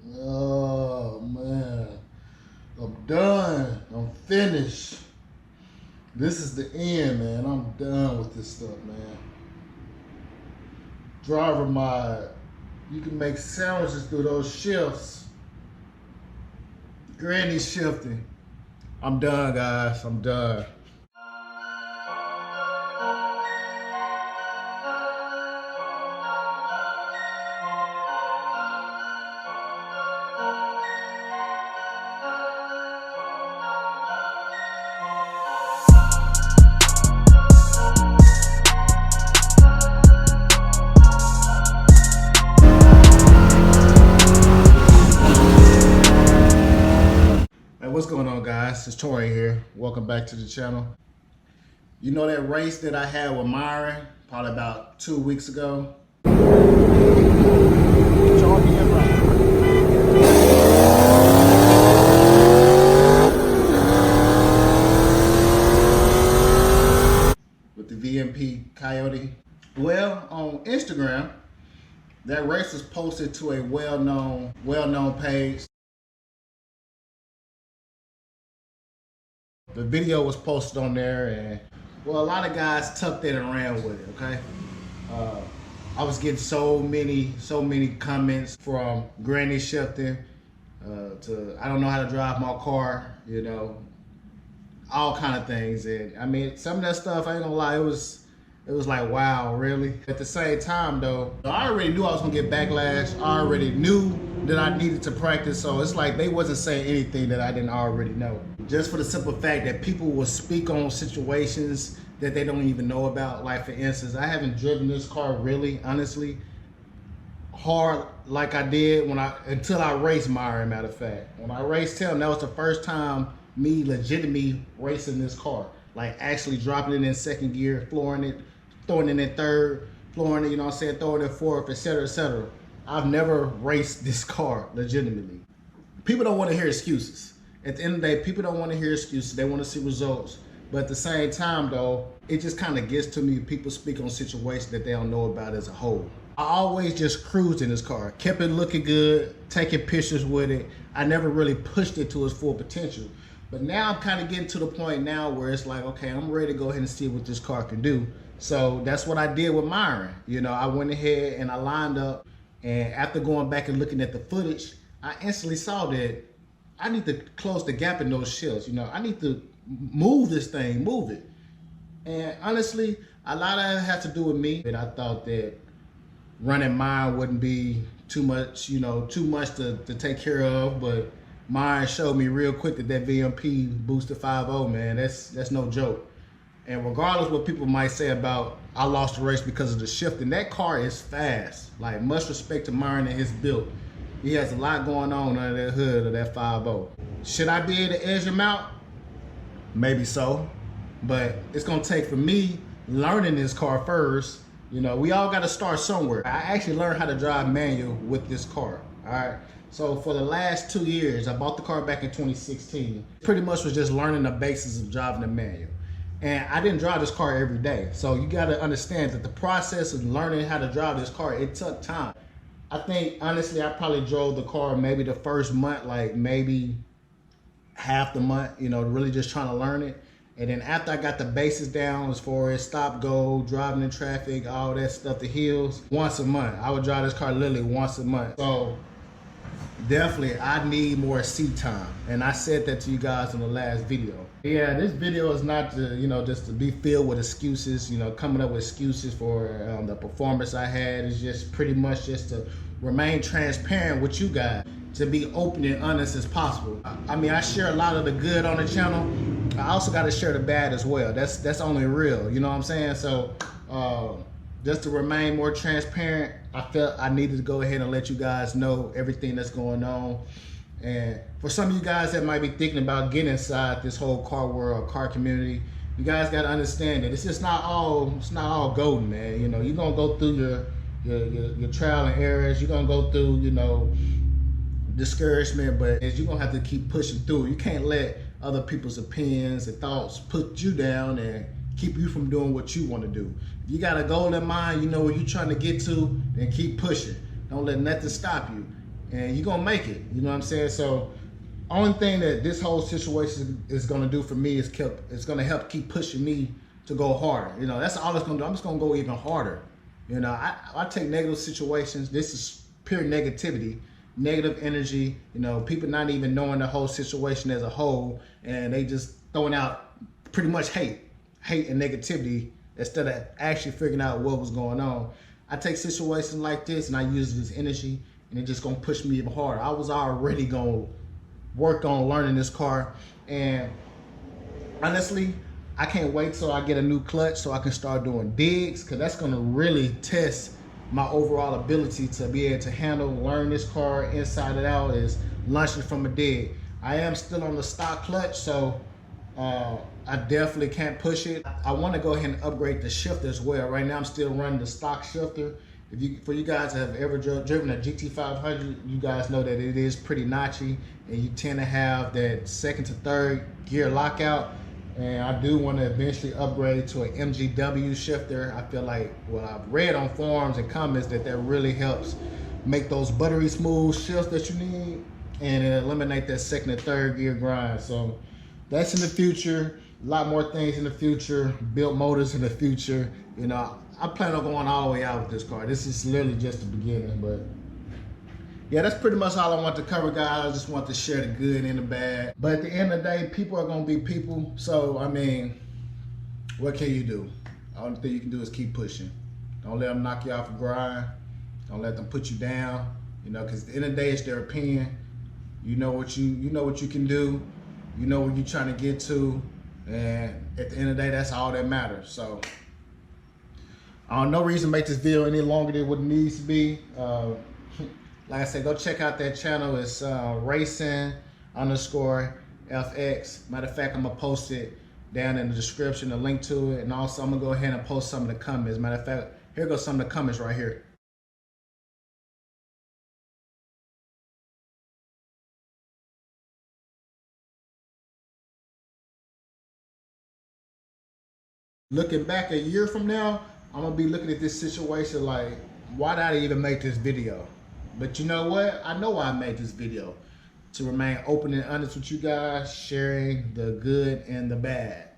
Oh man, I'm done. I'm finished. This is the end, man. I'm done with this stuff, man. Driver mod. You can make sandwiches through those shifts. Granny shifting. I'm done, guys. I'm done. Hey, what's going on, guys? It's Tori here. Welcome back to the channel. You know that race that I had with Myron probably about 2 weeks ago? With the VMP Coyote. Well, on Instagram, that race was posted to a well-known page. The video was posted on there, and well, a lot of guys tucked it and ran with it. Okay, I was getting so many comments from Granny shifting to I don't know how to drive my car, you know, all kind of things. And I mean, some of that stuff, I ain't gonna lie, it was like, wow, really? At the same time though, I already knew I was gonna get backlash. I already knew that I needed to practice, so it's like they wasn't saying anything that I didn't already know. Just for the simple fact that people will speak on situations that they don't even know about. Like for instance, I haven't driven this car really, honestly, hard like I did until I raced Myron. Matter of fact, when I raced him, that was the first time me legitimately racing this car. Like actually dropping it in second gear, flooring it, throwing it in third, flooring it, you know what I'm saying, throwing it fourth, etc., etc. I've never raced this car legitimately. People don't want to hear excuses. At the end of the day, people don't want to hear excuses. They want to see results. But at the same time, though, it just kind of gets to me. People speak on situations that they don't know about as a whole. I always just cruised in this car, kept it looking good, taking pictures with it. I never really pushed it to its full potential. But now I'm kind of getting to the point now where it's like, okay, I'm ready to go ahead and see what this car can do. So that's what I did with Myron. You know, I went ahead and I lined up, and after going back and looking at the footage, I instantly saw that I need to close the gap in those shifts. You know, I need to move this thing, move it. And honestly, a lot of it has to do with me. And I thought that running mine wouldn't be too much, you know, too much to take care of. But mine showed me real quick that VMP Booster 5.0, man, that's no joke. And regardless what people might say about I lost the race because of the shifting, that car is fast. Like, much respect to Myron and his build. He has a lot going on under that hood of that 5.0. Should I be able to edge him out? Maybe so. But it's gonna take for me learning this car first. You know, we all gotta start somewhere. I actually learned how to drive manual with this car, all right? So for the last 2 years, I bought the car back in 2016. Pretty much was just learning the basics of driving the manual. And I didn't drive this car every day. So you gotta understand that the process of learning how to drive this car, it took time. I think, honestly, I probably drove the car maybe the first month, like maybe half the month, you know, really just trying to learn it. And then after I got the basics down as far as stop, go, driving in traffic, all that stuff, the hills, once a month. I would drive this car literally once a month. So definitely I need more seat time. And I said that to you guys in the last video. Yeah, this video is not to, you know, just to be filled with excuses, you know, coming up with excuses for the performance I had. It's just pretty much just to remain transparent with you guys, to be open and honest as possible. I mean, I share a lot of the good on the channel. I also got to share the bad as well. That's only real, you know what I'm saying? So just to remain more transparent, I felt I needed to go ahead and let you guys know everything that's going on. And for some of you guys that might be thinking about getting inside this whole car world, car community, you guys got to understand that it's just not all golden, man. You know, you're gonna go through your trial and errors. You're gonna go through, you know, discouragement, but you're gonna have to keep pushing through. You can't let other people's opinions and thoughts put you down and keep you from doing what you want to do. If you got a goal in mind, you know where you're trying to get to, then keep pushing. Don't let nothing stop you. and you're gonna make it. You know what I'm saying? So only thing that this whole situation is gonna do for me is it's gonna help keep pushing me to go harder. You know, that's all it's gonna do. I'm just gonna go even harder. You know, I take negative situations. This is pure negativity, negative energy. You know, people not even knowing the whole situation as a whole, and they just throwing out pretty much hate and negativity instead of actually figuring out what was going on. I take situations like this and I use this energy, and it's just gonna push me even harder. I was already gonna work on learning this car, and honestly, I can't wait till I get a new clutch so I can start doing digs, because that's gonna really test my overall ability to be able to learn this car inside and out, is launching from a dig. I am still on the stock clutch, so I definitely can't push it. I want to go ahead and upgrade the shifter as well. Right now I'm still running the stock shifter. For you guys that have ever driven a GT500, you guys know that it is pretty notchy, and you tend to have that second to third gear lockout. And I do want to eventually upgrade to an MGW shifter. I feel like, well, I've read on forums and comments that really helps make those buttery smooth shifts that you need, and eliminate that second and third gear grind. So that's in the future. A lot more things in the future. Built motors in the future. You know, I plan on going all the way out with this car. This is literally just the beginning, but yeah, that's pretty much all I want to cover, guys. I just want to share the good and the bad. But at the end of the day, people are gonna be people. So I mean, what can you do? The only thing you can do is keep pushing. Don't let them knock you off a grind. Don't let them put you down. You know, because at the end of the day, it's their opinion. You know what you can do. You know what you're trying to get to, and at the end of the day, that's all that matters. So no reason to make this video any longer than what it needs to be. Like I said, go check out that channel. It's racing_FX. Matter of fact, I'm gonna post it down in the description, a link to it, and also I'm gonna go ahead and post some of the comments. Matter of fact, here goes some of the comments right here. Looking back a year from now, I'm gonna be looking at this situation like, why did I even make this video? But you know what? I know why I made this video. To remain open and honest with you guys, sharing the good and the bad.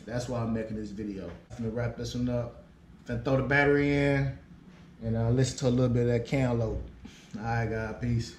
That's why I'm making this video. I'm gonna wrap this one up. I'm gonna throw the battery in and listen to a little bit of that Cantaloupe. All right, guys, peace.